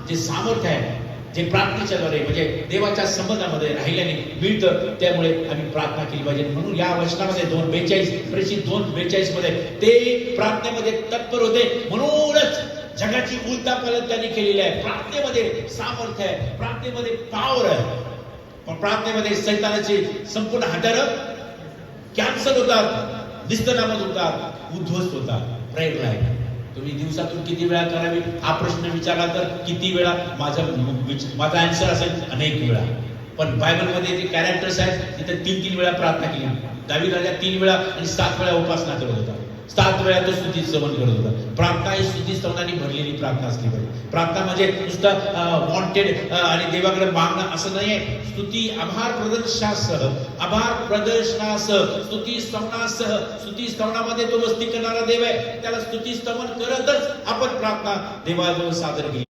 जे सामर्थ्य आहे, जे प्रार्थनेच्या द्वारे म्हणजे देवाच्या संबंधामध्ये राहिल्याने मिळतं, त्यामुळे आम्ही प्रार्थना केली पाहिजे. म्हणून या वचनामध्ये 2:42 प्रेषित 2:42 मध्ये ते प्रार्थनेमध्ये तत्पर होते. म्हणूनच जगाची उलथापालथ त्यांनी केलेली आहे. प्रार्थनेमध्ये सामर्थ्य आहे, प्रार्थनेमध्ये पॉवर आहे. पण प्रार्थनेमध्ये सैतानाची संपूर्ण हत्यारं कॅन्सल होतात, निस्तनाबूत होतात, उद्ध्वस्त होतात. प्रयत्न आहे. तुम्ही दिवसातून किती वेळा करावी हा प्रश्न विचारला तर किती वेळा, माझा आन्सर असेल अनेक वेळा. पण बायबलमध्ये जे कॅरेक्टर्स आहेत तिथे 3 वेळा प्रार्थना केली. दावीदाला 3 वेळा आणि 7 वेळा उपासना करत होता. 7 वेळा तो स्तुती स्तवन करत होता. प्रार्थना ही स्तुती स्तवनाने भरलेली प्रार्थना असली पाहिजे. प्रार्थना म्हणजे नुसतं वॉन्टेड आणि देवाकडे मागणं असं नाहीये. स्तुती आभार प्रदर्शनासह स्तुती स्तवनासह, स्तुती स्तवनामध्ये तो वस्ती करणारा देव आहे. त्याला स्तुती स्तवन करतच आपण प्रार्थना देवाजवळ सादर केली.